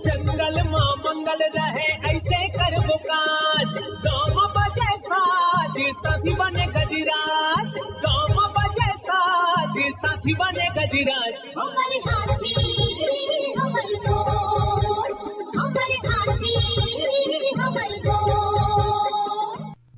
जंगल माँ मंगल रहे ऐसे कर काज, गाँव बजे साज साथी बने गजराज, गाँव बजे साज साथी बने गजराज। हमारे हाथी हमारे दोस्त, हमारे हाथी हमारे दोस्त।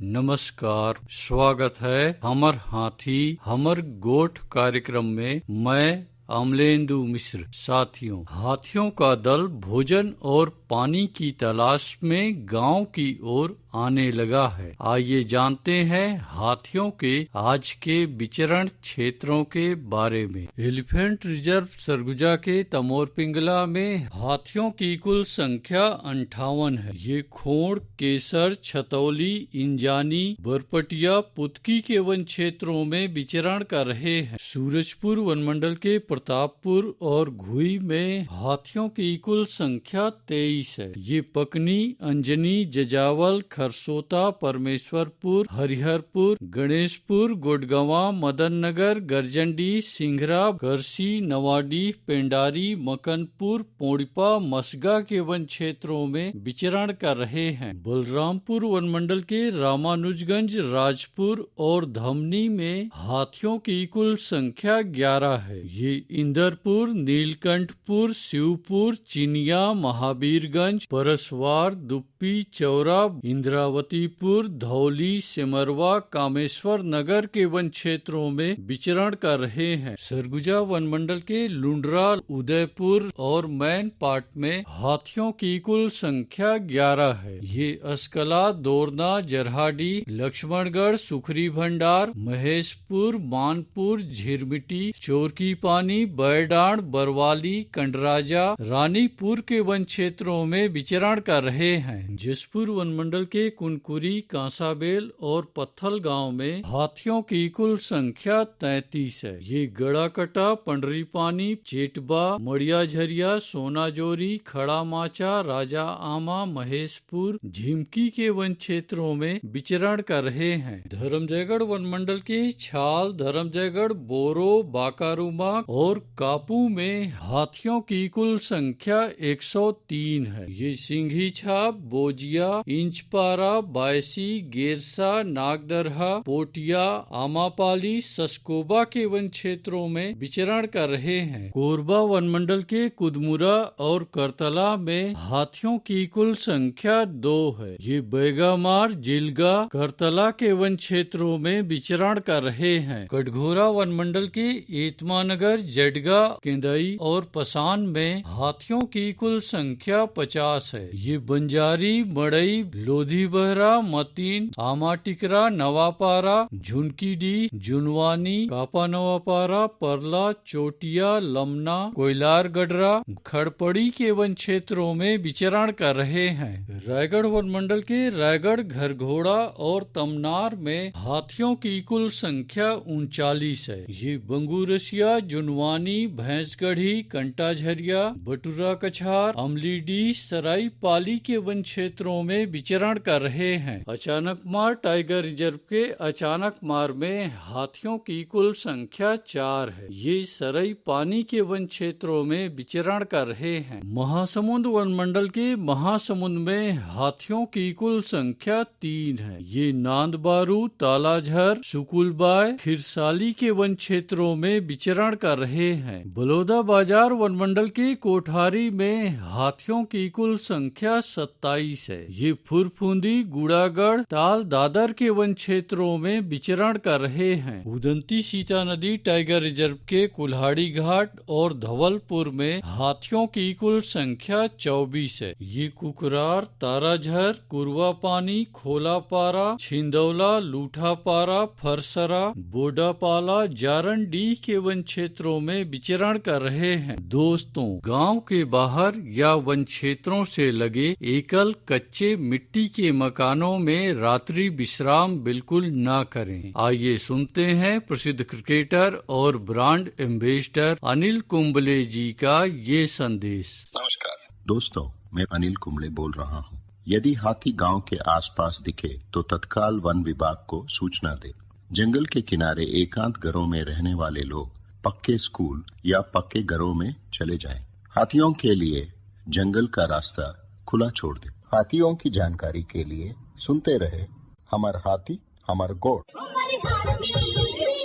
नमस्कार, स्वागत है हमर हाथी हमर गोठ कार्यक्रम में। मैं अमलेंदु मिश्र। साथियों, हाथियों का दल भोजन और पानी की तलाश में गांव की ओर आने लगा है। आइए जानते हैं हाथियों के आज के विचरण क्षेत्रों के बारे में। एलिफेंट रिजर्व सरगुजा के तमोर पिंगला में हाथियों की कुल संख्या 58 है। ये खोड़, केसर, छतौली, इंजानी, बरपटिया, पुतकी के वन क्षेत्रों में विचरण कर रहे हैं। सूरजपुर वनमंडल के प्रतापपुर और घुई में हाथियों की कुल संख्या 23 है। ये पकनी, अंजनी, जजावल, खरसोता, परमेश्वरपुर, हरिहरपुर, गणेशपुर, गोडगंवा, मदन नगर, गरजंडी, सिंघरा, गरसी, नवाडी, पेंडारी, मकनपुर, पोड़िपा, मसगा के वन क्षेत्रों में विचरण कर रहे हैं। बलरामपुर वनमंडल के रामानुजगंज, राजपुर और धमनी में हाथियों की कुल संख्या 11 है। ये इंदरपुर, नीलकंठपुर, शिवपुर, चिनिया, महावीरगंज, परसवार, दुप्पी, चौरा, इंद्रावतीपुर, धौली, सिमरवा, कामेश्वर नगर के वन क्षेत्रों में विचरण कर रहे हैं। सरगुजा वनमंडल के लुंड्रा, उदयपुर और मैन पाट में हाथियों की कुल संख्या 11 है। ये अस्कला, दोरना, जरहाडी, लक्ष्मणगढ़, सुखरी भंडार, महेशपुर, मानपुर, झिरमिटी, चोरकी पानी, बैडाण, बरवाली, कंडराजा, रानीपुर के वन क्षेत्रों में विचरण कर रहे हैं। जसपुर वनमंडल के कुनकुरी, कांसाबेल और पत्थल गांव में हाथियों की कुल संख्या 33 है। ये गड़ाकटा, पंडरी पानी, चेटबा, मड़िया झरिया, सोनाजोरी, खड़ा माचा, राजा आमा, महेशपुर, झिमकी के वन क्षेत्रों में विचरण कर रहे हैं। धर्मजयगढ़ वनमंडल के छाल, धर्मजयगढ़, बोरो, बाकारूमा और कापू में हाथियों की कुल संख्या 103 है। ये सिंघी छाप, बोजिया, इंचपारा, बायसी, गेरसा, नागदरहा, पोटिया, आमापाली, सस्कोबा के वन क्षेत्रों में विचरण कर रहे हैं। कोरबा वनमंडल के कुदमुरा और करतला में हाथियों की कुल संख्या 2 है। ये बैगामार, जिलगा, करतला के वन क्षेत्रों में विचरण कर रहे हैं। कटघोरा वनमंडल के एतमानगर, जडगा, केंदई और पसान में हाथियों की कुल संख्या 50 है। ये बंजारी, मड़ई, लोधी बहरा, मतीन, आमाटिकरा, नवापारा, झुनकीडी, जुनवानी, कापा नवापारा, परला, चोटिया, लमना, कोयलार गडरा, खड़पड़ी के वन क्षेत्रों में विचरण कर रहे हैं। रायगढ़ वनमंडल के रायगढ़, घरघोड़ा और तमनार में हाथियों की कुल संख्या 39 है। ये बंगूरसिया, जुनवानी, भैंसगढ़ी, कंटाझरिया, बटुरा कछार, अमलीडी, सराई पाली के वन क्षेत्रों में विचरण कर रहे हैं। अचानकमार टाइगर रिजर्व के अचानकमार में हाथियों की कुल संख्या 4 है। ये सराई पानी के वन क्षेत्रों में विचरण कर रहे हैं। महासमुंद वनमंडल के महासमुंद में हाथियों की कुल संख्या 3 है। ये नांदबारू, तालाझर, सुकुलबाई, खिरसाली के वन क्षेत्रों में विचरण कर रहे हैं। बलौदा बाजार वनमंडल के कोठारी में हाथियों की कुल संख्या 27 है। ये फुरफुंदी, गुड़ागढ़, ताल, दादर के वन क्षेत्रों में विचरण कर रहे हैं। उदंती सीता नदी टाइगर रिजर्व के कुल्हाड़ी घाट और धवलपुर में हाथियों की कुल संख्या 24 है। ये कुकरार, ताराझर, कुरवा पानी, खोलापारा, छिंदौला, लूठापारा, फरसरा, बोडापाला, जारंडी के वन क्षेत्रों में विचरण कर रहे हैं। दोस्तों, गांव के बाहर या वन क्षेत्रों से लगे एकल कच्चे मिट्टी के मकानों में रात्रि विश्राम बिल्कुल ना करें। आइए सुनते हैं प्रसिद्ध क्रिकेटर और ब्रांड एम्बेसडर अनिल कुंबले जी का ये संदेश। नमस्कार दोस्तों, मैं अनिल कुंबले बोल रहा हूँ। यदि हाथी गांव के आसपास दिखे तो तत्काल वन विभाग को सूचना दे। जंगल के किनारे एकांत घरों में रहने वाले लोग पक्के स्कूल या पक्के घरों में चले जाएं। हाथियों के लिए जंगल का रास्ता खुला छोड़ दे। हाथियों की जानकारी के लिए सुनते रहे हमर हाथी हमर गोठ। हमर हाथी